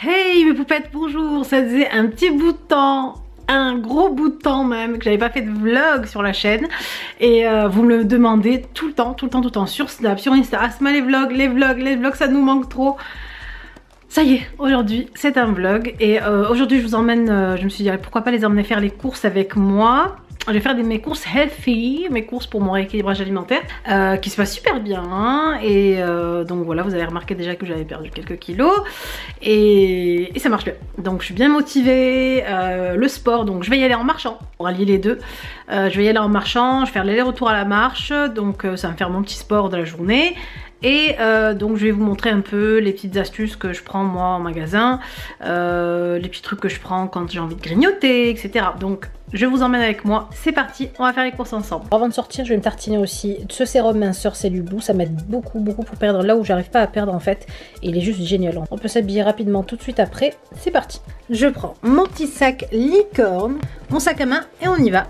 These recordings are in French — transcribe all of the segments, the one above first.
Hey mes poupettes, bonjour. Ça faisait un petit bout de temps, un gros bout de temps même, que j'avais pas fait de vlog sur la chaîne. Et vous me le demandez tout le temps, sur Snap, sur Insta. Asma, les vlogs, ça nous manque trop. Ça y est, aujourd'hui c'est un vlog. Et aujourd'hui je vous emmène, je me suis dit pourquoi pas les emmener faire les courses avec moi. Je vais faire mes courses healthy, mes courses pour mon rééquilibrage alimentaire, qui se passe super bien, hein. Et donc voilà, vous avez remarqué déjà que j'avais perdu quelques kilos et ça marche bien. Donc je suis bien motivée. Le sport, donc je vais y aller en marchant pour allier les deux. Je vais y aller en marchant, je vais faire l'aller-retour à la marche, donc ça va me faire mon petit sport de la journée. Et donc je vais vous montrer un peu les petites astuces que je prends moi en magasin, les petits trucs que je prends quand j'ai envie de grignoter, etc. Donc je vous emmène avec moi, c'est parti, on va faire les courses ensemble. Avant de sortir, je vais me tartiner aussi ce sérum minceur Cellulose, ça m'aide beaucoup pour perdre là où j'arrive pas à perdre en fait. Et il est juste génial, on peut s'habiller rapidement tout de suite après, c'est parti. Je prends mon petit sac licorne, mon sac à main et on y va.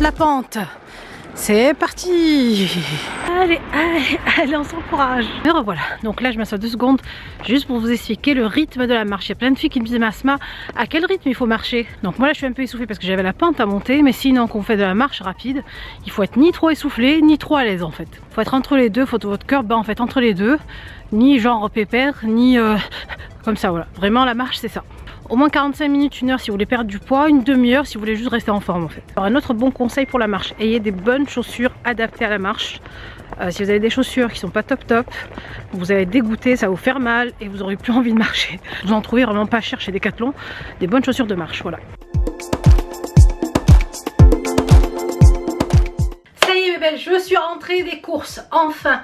La pente, c'est parti. Allez, on s'encourage. Me revoilà. Donc là je m'assois 2 secondes juste pour vous expliquer le rythme de la marche. Il y a plein de filles qui me disent Asma, à quel rythme il faut marcher? Donc moi là je suis un peu essoufflée parce que j'avais la pente à monter, mais sinon quand on fait de la marche rapide, il faut être ni trop essoufflé ni trop à l'aise en fait. Il faut être entre les deux, faut votre cœur bat en fait entre les deux, ni genre pépère, ni comme ça, voilà. Vraiment la marche c'est ça. Au moins 45 minutes, 1 heure si vous voulez perdre du poids, une demi-heure si vous voulez juste rester en forme en fait. Alors un autre bon conseil pour la marche, ayez des bonnes chaussures adaptées à la marche. Si vous avez des chaussures qui sont pas top, vous allez être dégoûté, ça va vous faire mal et vous aurez plus envie de marcher. Vous en trouvez vraiment pas cher chez Decathlon, des bonnes chaussures de marche, voilà. Ça y est mes belles, je suis rentrée des courses, enfin.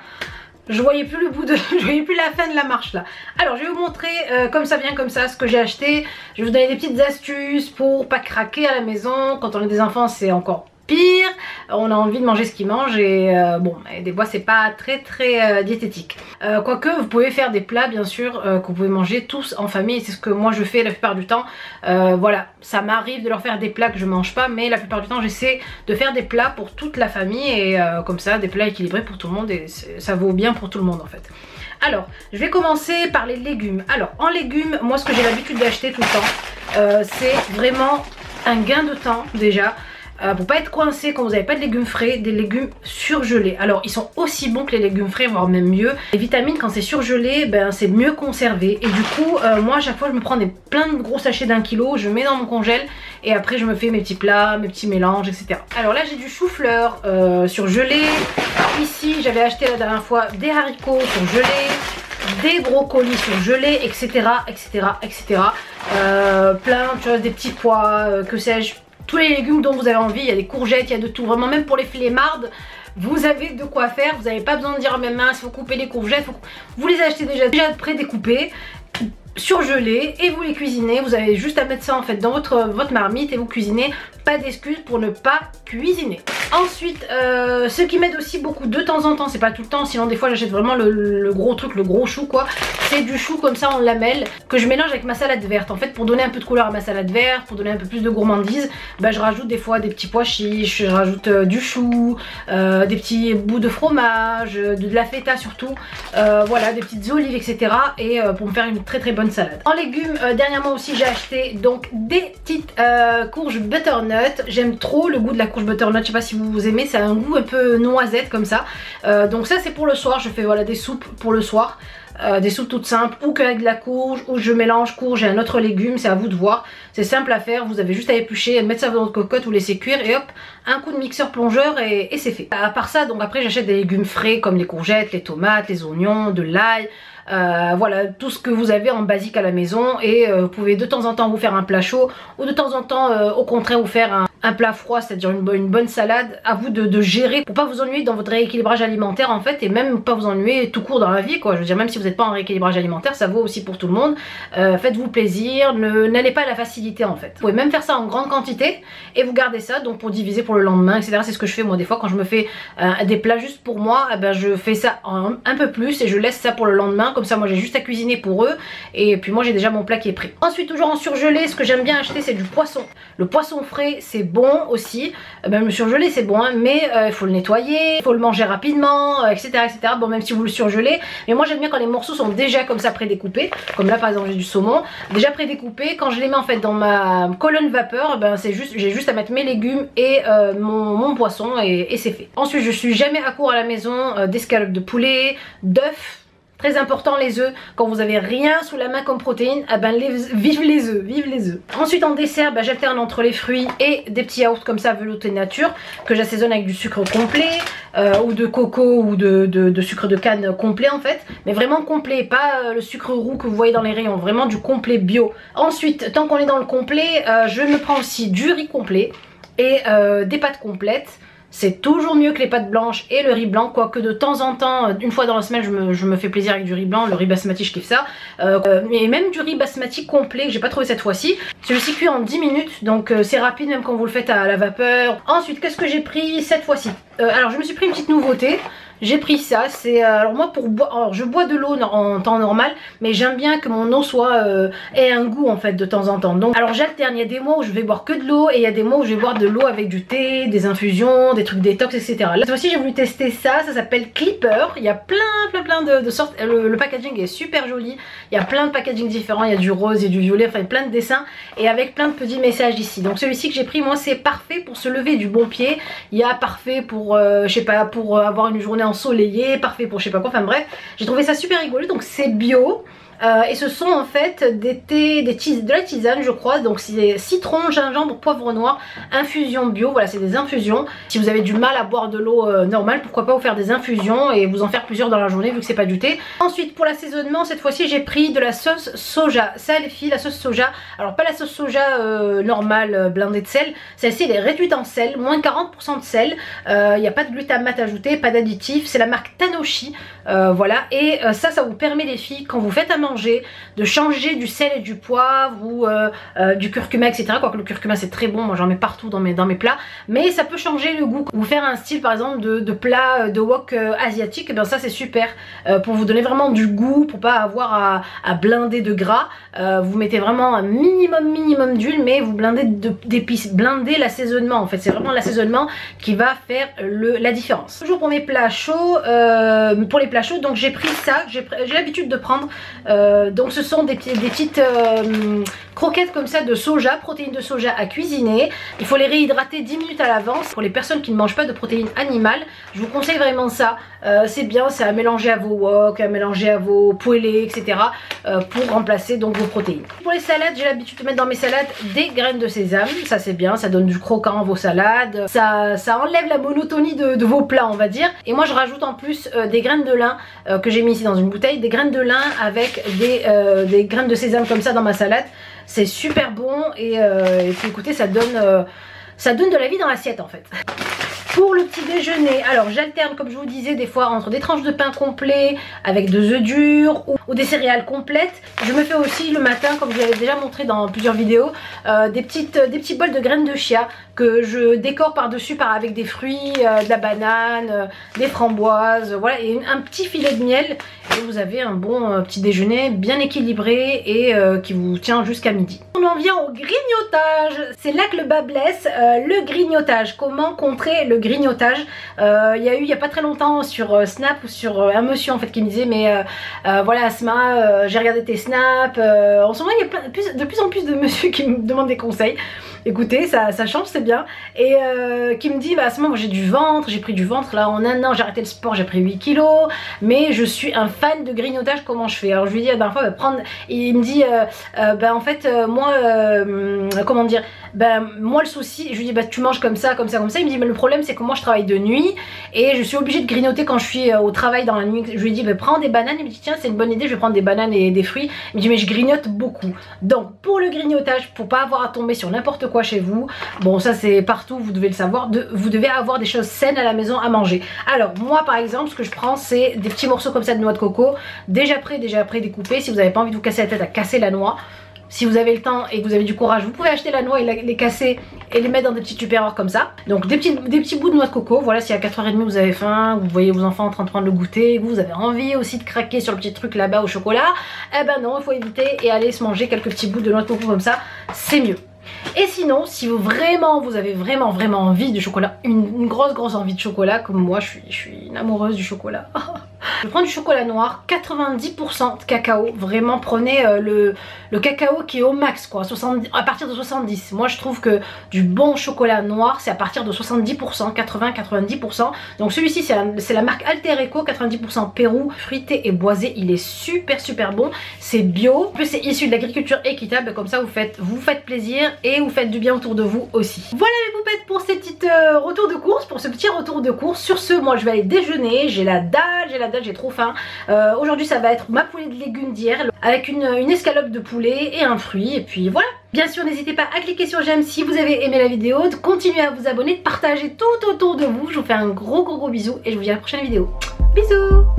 Je voyais plus le bout de, je voyais plus la fin de la marche là. Alors je vais vous montrer comme ça vient comme ça ce que j'ai acheté. Je vais vous donner des petites astuces pour pas craquer à la maison. Quand on a des enfants c'est encore pire. On a envie de manger ce qu'ils mangent et bon, et des fois c'est pas très diététique. Quoique vous pouvez faire des plats bien sûr que vous pouvez manger tous en famille. C'est ce que moi je fais la plupart du temps. Voilà, ça m'arrive de leur faire des plats que je mange pas, mais la plupart du temps j'essaie de faire des plats pour toute la famille et comme ça des plats équilibrés pour tout le monde et ça vaut bien pour tout le monde en fait. Alors je vais commencer par les légumes. Alors en légumes, moi ce que j'ai l'habitude d'acheter tout le temps c'est vraiment un gain de temps déjà. Pour pas être coincé quand vous n'avez pas de légumes frais, des légumes surgelés. Alors ils sont aussi bons que les légumes frais, voire même mieux. Les vitamines quand c'est surgelé, ben c'est mieux conservé. Et du coup moi à chaque fois je me prends plein de gros sachets d'1 kilo, je mets dans mon congèle et après je me fais mes petits plats, mes petits mélanges, etc. Alors là j'ai du chou-fleur surgelé. Ici j'avais acheté la dernière fois des haricots surgelés, des brocolis surgelés, etc. Plein de choses, des petits pois, que sais-je. Tous les légumes dont vous avez envie, il y a des courgettes, il y a de tout, vraiment même pour les flemmardes, vous avez de quoi faire, vous n'avez pas besoin de dire à mes mains, il faut couper les courgettes, vous les achetez déjà pré-découpées, surgelés et vous les cuisinez. Vous avez juste à mettre ça en fait dans votre marmite et vous cuisinez, pas d'excuse pour ne pas cuisiner. Ensuite ce qui m'aide aussi beaucoup de temps en temps, c'est pas tout le temps, sinon des fois j'achète vraiment le gros truc, le gros chou quoi. C'est du chou comme ça en lamelles que je mélange avec ma salade verte. En fait pour donner un peu de couleur à ma salade verte, pour donner un peu plus de gourmandise, bah, je rajoute des fois des petits pois chiches, je rajoute du chou, des petits bouts de fromage, de la feta surtout, voilà, des petites olives etc. Et pour me faire une très bonne salade. En légumes dernièrement aussi j'ai acheté donc des petites courges butternut. J'aime trop le goût de la courge butternut, je sais pas si vous aimez, c'est un goût un peu noisette comme ça. Donc ça c'est pour le soir, je fais voilà des soupes pour le soir. Des soupes toutes simples ou qu'avec de la courge ou je mélange courge et un autre légume, c'est à vous de voir. C'est simple à faire, vous avez juste à éplucher, mettre ça dans votre cocotte, vous laissez cuire et hop, un coup de mixeur plongeur et c'est fait. À part ça, donc après j'achète des légumes frais comme les courgettes, les tomates, les oignons, de l'ail, voilà tout ce que vous avez en basique à la maison, et vous pouvez de temps en temps vous faire un plat chaud ou de temps en temps au contraire vous faire un plat froid, c'est-à-dire une bonne salade. À vous de gérer pour pas vous ennuyer dans votre rééquilibrage alimentaire en fait, et même pas vous ennuyer tout court dans la vie quoi. Je veux dire, même si vous n'êtes pas en rééquilibrage alimentaire, ça vaut aussi pour tout le monde. Faites-vous plaisir, n'allez pas à la facilité en fait. Vous pouvez même faire ça en grande quantité et vous gardez ça donc pour diviser pour le lendemain, etc. C'est ce que je fais moi des fois quand je me fais des plats juste pour moi, ben, je fais ça un peu plus et je laisse ça pour le lendemain, comme ça moi j'ai juste à cuisiner pour eux et puis moi j'ai déjà mon plat qui est prêt. Ensuite, toujours en surgelé, ce que j'aime bien acheter c'est du poisson. Le poisson frais c'est bon aussi, même le surgelé c'est bon hein, mais il faut le nettoyer, il faut le manger rapidement, etc., etc. Bon, même si vous le surgelez, mais moi j'aime bien quand les morceaux sont déjà comme ça prédécoupés, comme là par exemple j'ai du saumon déjà prédécoupé. Quand je les mets en fait dans ma colonne vapeur, ben c'est juste, j'ai juste à mettre mes légumes et mon poisson et c'est fait. Ensuite, je suis jamais à court à la maison d'escalopes de poulet, d'œufs. Très important les œufs, quand vous avez rien sous la main comme protéines, eh ben vive les œufs, vive les œufs. Ensuite en dessert, ben, j'alterne entre les fruits et des petits yaourts comme ça veloutés nature, que j'assaisonne avec du sucre complet, ou de coco ou de sucre de canne complet en fait, mais vraiment complet, pas le sucre roux que vous voyez dans les rayons, vraiment du complet bio. Ensuite, tant qu'on est dans le complet, je me prends aussi du riz complet et des pâtes complètes. C'est toujours mieux que les pâtes blanches et le riz blanc, quoique de temps en temps, une fois dans la semaine, je me fais plaisir avec du riz blanc, le riz basmati je kiffe ça. Mais même du riz basmati complet que j'ai pas trouvé cette fois-ci. Celui-ci cuit en 10 minutes, donc c'est rapide même quand vous le faites à la vapeur. Ensuite, qu'est-ce que j'ai pris cette fois-ci? Alors je me suis pris une petite nouveauté. J'ai pris ça, c'est alors moi pour boire, alors je bois de l'eau en temps normal, mais j'aime bien que mon eau soit ait un goût en fait de temps en temps. Donc alors j'alterne, il y a des mois où je vais boire que de l'eau et il y a des mois où je vais boire de l'eau avec du thé, des infusions, des trucs détox, etc. Là cette fois-ci j'ai voulu tester ça, ça s'appelle Clipper. Il y a plein de sortes, le packaging est super joli, il y a plein de packaging différents, il y a du rose, il y a du violet, enfin plein de dessins et avec plein de petits messages ici. Donc celui-ci que j'ai pris moi c'est parfait pour se lever du bon pied, il y a parfait pour je sais pas, pour avoir une journée ensoleillé, parfait pour je sais pas quoi, enfin bref, j'ai trouvé ça super rigolo. Donc c'est bio. Et ce sont en fait des thés, de la tisane je crois, donc c'est citron, gingembre, poivre noir, infusion bio, voilà c'est des infusions. Si vous avez du mal à boire de l'eau normale, pourquoi pas vous faire des infusions et vous en faire plusieurs dans la journée vu que c'est pas du thé. Ensuite pour l'assaisonnement, cette fois-ci j'ai pris de la sauce soja, ça les filles, la sauce soja, alors pas la sauce soja normale blindée de sel, celle-ci elle est réduite en sel, moins 40% de sel, il n'y a pas de glutamate ajouté, pas d'additif, c'est la marque Tanoshi, voilà, et ça vous permet les filles quand vous faites à manger, de changer du sel et du poivre ou du curcuma, etc. Quoique le curcuma c'est très bon, moi j'en mets partout dans mes plats, mais ça peut changer le goût. Vous faire un style par exemple de plat de wok asiatique, et bien ça c'est super pour vous donner vraiment du goût, pour pas avoir à blinder de gras. Vous mettez vraiment un minimum d'huile, mais vous blindez d'épices, blindez l'assaisonnement en fait, c'est vraiment l'assaisonnement qui va faire la différence. Toujours pour mes plats chauds, pour les plats chauds, donc j'ai pris ça, j'ai l'habitude de prendre. Donc ce sont des petites croquettes comme ça de soja, protéines de soja à cuisiner. Il faut les réhydrater 10 minutes à l'avance. Pour les personnes qui ne mangent pas de protéines animales, je vous conseille vraiment ça. C'est bien, c'est à mélanger à vos wok, à mélanger à vos poêlés, etc. Pour remplacer donc vos protéines. Pour les salades, j'ai l'habitude de mettre dans mes salades des graines de sésame. Ça c'est bien, ça donne du croquant à vos salades. Ça enlève la monotonie de vos plats on va dire. Et moi je rajoute en plus des graines de lin que j'ai mis ici dans une bouteille. Des graines de lin avec des graines de sésame comme ça dans ma salade. C'est super bon et puis écoutez ça donne de la vie dans l'assiette en fait. Pour le petit déjeuner, alors j'alterne comme je vous disais des fois entre des tranches de pain complet avec 2 œufs durs ou des céréales complètes. Je me fais aussi le matin, comme je l'avais déjà montré dans plusieurs vidéos, des petits bols de graines de chia que je décore par dessus avec des fruits, de la banane, des framboises, voilà, et un petit filet de miel. Et vous avez un bon petit déjeuner bien équilibré et qui vous tient jusqu'à midi. On en vient au grignotage, c'est là que le bas blesse, le grignotage. Comment contrer le grignotage? Il y a eu il n'y a pas très longtemps sur Snap ou sur un monsieur en fait qui me disait mais voilà Asma, j'ai regardé tes snaps, en ce moment il y a de plus en plus de monsieur qui me demandent des conseils. écoutez, ça change, c'est bien. Et qui me dit, bah à ce moment moi j'ai du ventre, j'ai pris du ventre là en un an, j'ai arrêté le sport, j'ai pris 8 kilos, mais je suis un fan de grignotage, comment je fais? Alors je lui dis la dernière fois, bah, prendre, et il me dit, bah en fait moi, comment dire, ben moi le souci, je lui dis bah tu manges comme ça, comme ça, comme ça. Il me dit mais le problème c'est que moi je travaille de nuit et je suis obligée de grignoter quand je suis au travail dans la nuit. Je lui dis bah prends des bananes. Il me dit tiens c'est une bonne idée, je vais prendre des bananes et des fruits. Il me dit mais je grignote beaucoup. Donc pour le grignotage, pour pas avoir à tomber sur n'importe quoi chez vous, bon ça c'est partout, vous devez le savoir, vous devez avoir des choses saines à la maison à manger. Alors moi par exemple ce que je prends c'est des petits morceaux comme ça de noix de coco, déjà prêt découpés. Si vous n'avez pas envie de vous casser la tête à casser la noix, si vous avez le temps et que vous avez du courage, vous pouvez acheter la noix et les casser et les mettre dans des petits tupperwares comme ça. Donc des petits bouts de noix de coco. Voilà, si à 4h30 vous avez faim, vous voyez vos enfants en train de prendre le goûter, vous avez envie aussi de craquer sur le petit truc là-bas au chocolat, eh ben non, il faut éviter et aller se manger quelques petits bouts de noix de coco comme ça, c'est mieux. Et sinon, si vous avez vraiment envie de chocolat, une grosse envie de chocolat, comme moi, je suis une amoureuse du chocolat. Je prends du chocolat noir, 90% de cacao. Vraiment, prenez le cacao qui est au max, quoi, 70, à partir de 70. Moi, je trouve que du bon chocolat noir, c'est à partir de 70%, 80-90%. Donc celui-ci, c'est la marque Alter Eco, 90% Pérou, fruité et boisé. Il est super bon. C'est bio. En plus, c'est issu de l'agriculture équitable. Comme ça, vous faites plaisir et vous faites du bien autour de vous aussi. Voilà mes poupettes pour ces petites retours de course, pour ce petit retour de course. Sur ce, moi, je vais aller déjeuner. J'ai la dalle, j'ai trop faim. Aujourd'hui ça va être ma poêlée de légumes d'hier avec une escalope de poulet et un fruit, et puis voilà. Bien sûr n'hésitez pas à cliquer sur j'aime si vous avez aimé la vidéo, de continuer à vous abonner, de partager tout autour de vous. Je vous fais un gros bisou et je vous dis à la prochaine vidéo. Bisous.